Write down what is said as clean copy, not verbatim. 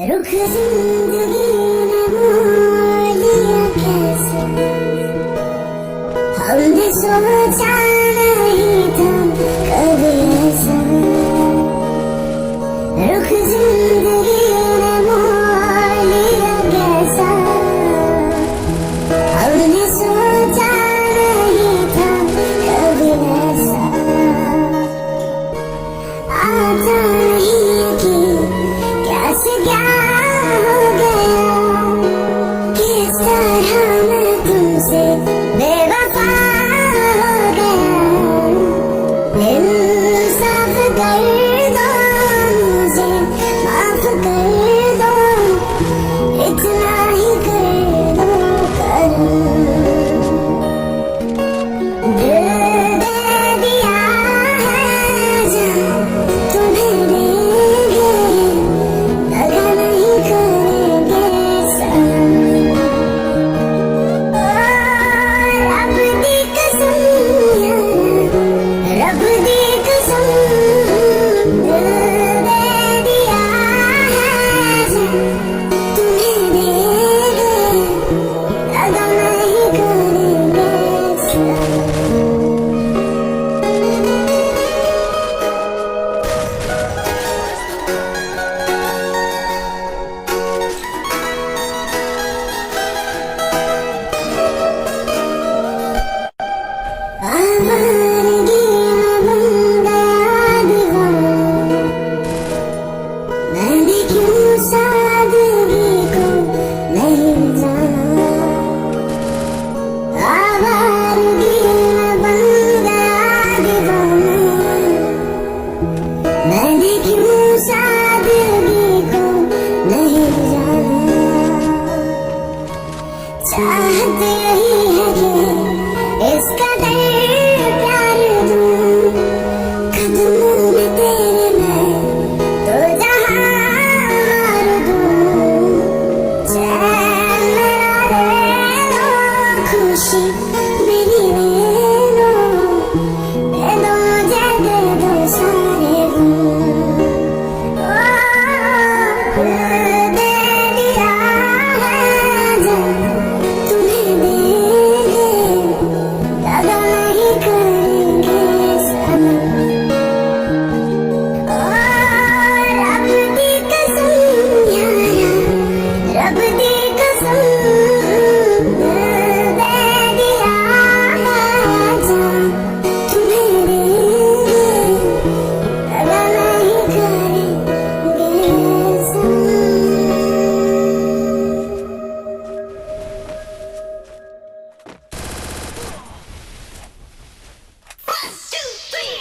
रुख जिंदगी ने मोड़ लिया कैसे, हमने सोचा नहीं था कभी ऐसा। रुख जिंदगी ने मोड़ लिया कैसा, हमने सोचा नहीं था कभी ऐसा। आता नहीं कि कैसे क्या हो गया, किस तरह मैं तुमसे बेवफा हो गया। इंसाफ कर दो मुझे, माफ कर दो, इतना ही कर दो करम। दिल दे दिया है जहाँ तुम्हें देंगे, दगा नहीं करेंगे सनम। रब दी कसम यारा, रब दी कसम, दिल दे दिया है जहाँ तुम्हें देंगे, दगा नहीं करेंगे सनम। आवारगी में बन गया दीवाना, मैंने क्यों सादगी को नहीं जाना। आवारगी में बन गया दीवाना, मैंने क्यों सादगी को नहीं जाना। चाहते ही है कि इसका प्यार दूं, कदमों में तेरे मैं तो जहां मार दूं। चैन मेरा ले लो, खुशी मेरी ले लो, दे दो मुझे, दे दो सारे गुण। दिल दे दिया है जहाँ तुम्हें देंगे, दगा नहीं करेंगे सनम। रब दी कसम यारा, रब दी कसम, दिल दे दिया है जहाँ तुम्हें देंगे, दगा नहीं करेंगे सनम। One, two, three.